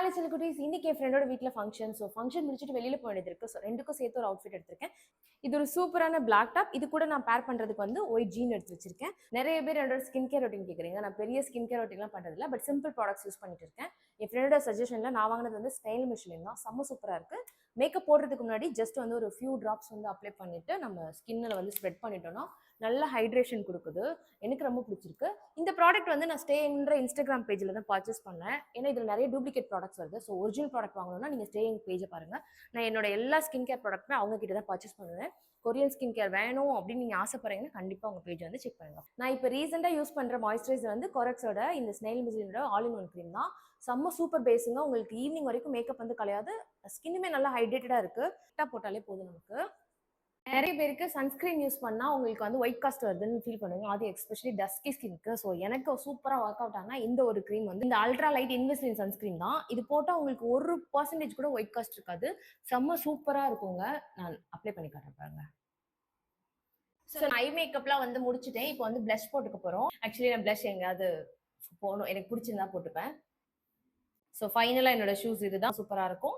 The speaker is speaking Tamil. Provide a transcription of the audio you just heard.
ஹாய் சிலகுட்டீஸ், இன்னைக்கு என் ஃப்ரெண்டோட வீட்டில் ஃபங்க்ஷன். ஸோ ஃபங்க்ஷன் முடிச்சுட்டு வெளியில் போயிட்டு இருக்கு. ஸோ ரெண்டுக்கும் சேர்த்து ஒரு அவுட்ஃபிட் எடுத்திருக்கேன். இது ஒரு சூப்பரான பிளாக் டாப். இது கூட நான் பேர் பண்ணுறதுக்கு வந்து ஒயிட் ஜீன் எடுத்து வச்சிருக்கேன். நிறைய பேர் என்னோட ஸ்கின் கேர் ரொட்டீன் கேட்குறீங்க. நான் பெரிய ஸ்கின் கேர் ரொட்டீன்லாம் பண்ணுறதில்ல, பட் சிம்பிள் ப்ராடக்ட்ஸ் யூஸ் பண்ணிட்டு இருக்கேன். என் ஃப்ரெண்டோட சஜஷனில் நான் வாங்கினது வந்து ஸ்டைல் மிஷின் தான். செம்ம சூப்பராக இருக்குது. மேக்கப் போடுறதுக்கு முன்னாடி ஜஸ்ட் வந்து ஒரு ஃபியூ ட்ராப்ஸ் வந்து அப்ளை பண்ணிவிட்டு நம்ம ஸ்கின்னில் வந்து ஸ்ப்ரெட் பண்ணிட்டோம்னா நல்ல ஹைட்ரேஷன் கொடுக்குது. எனக்கு ரொம்ப பிடிச்சிருக்கு. இந்த ப்ராடக்ட் வந்து நான் ஸ்டேங்கிற இன்ஸ்டாகிராம் பேஜில் தான் பர்ச்சேஸ் பண்ணேன். ஏன்னா இதில் நிறைய டூப்ளிகேட் ப்ராடக்ட்ஸ் வருது. ஸோ ஒரிஜினல் ப்ராடக்ட் வாங்கணும்னா நீங்கள் ஸ்டேயிங் பேஜை பாருங்கள். நான் என்னோட எல்லா ஸ்கின் கேர் ப்ராடக்ட்டுமே அவங்க கிட்ட தான் பர்ச்சேஸ் பண்ணுவேன். கொரியன் ஸ்கின் கேர் வேணும் அப்படின்னு நீங்கள் ஆசைப்படுறீங்கன்னா கண்டிப்பாக உங்கள் பேஜ் வந்து செக் பண்ணுங்க. நான் இப்போ ரீசெண்டாக யூஸ் பண்ணுற மாய்ஸ்சரைசர் வந்து கொரெக்ஸோட இந்த ஸ்னெயில் மிஷினோட ஆல் இன் ஒன் க்ரீம் தான். செம்ம சூப்பர் பேஸுங்க. உங்களுக்கு ஈவினிங் வரைக்கும் மேக்கப் வந்து கலையாது. ஸ்கின்னுமே நல்லா ஹைட்ரேட்டடாக இருக்குது. கரெக்டாக போட்டாலே போதும் நமக்கு. நிறைய பேருக்கு சன்ஸ்கிரீன் யூஸ் பண்ணால் உங்களுக்கு வந்து ஒயிட் காஸ்ட் வருதுன்னு ஃபீல் பண்ணுவாங்க. அது எஸ்பெஷலி டஸ்கி ஸ்கின்க்கு. ஸோ எனக்கு சூப்பராக ஒர்க் அவுட் ஆனால் இந்த ஒரு க்ரீம் வந்து இந்த அல்ட்ரா லைட் இன்விசிலின் சன்ஸ்கிரீன் தான். இது போட்டால் உங்களுக்கு 1% கூட ஒயிட் காஸ்ட் இருக்காது. செம்ம சூப்பராக இருக்குங்க. நான் அப்ளை பண்ணி காட்டுறேன் பாருங்க. ஸோ ஐ மேக்கப்லாம் வந்து முடிச்சுட்டேன். இப்போ வந்து ப்ளஷ் போட்டுக்க போகிறோம். ஆக்சுவலி நான் ப்ளஷ் எங்கேயாவது போகணும், எனக்கு பிடிச்சிருந்தா போட்டுப்பேன். ஸோ ஃபைனலாக என்னோட ஷூஸ் இதுதான். சூப்பராக இருக்கும்.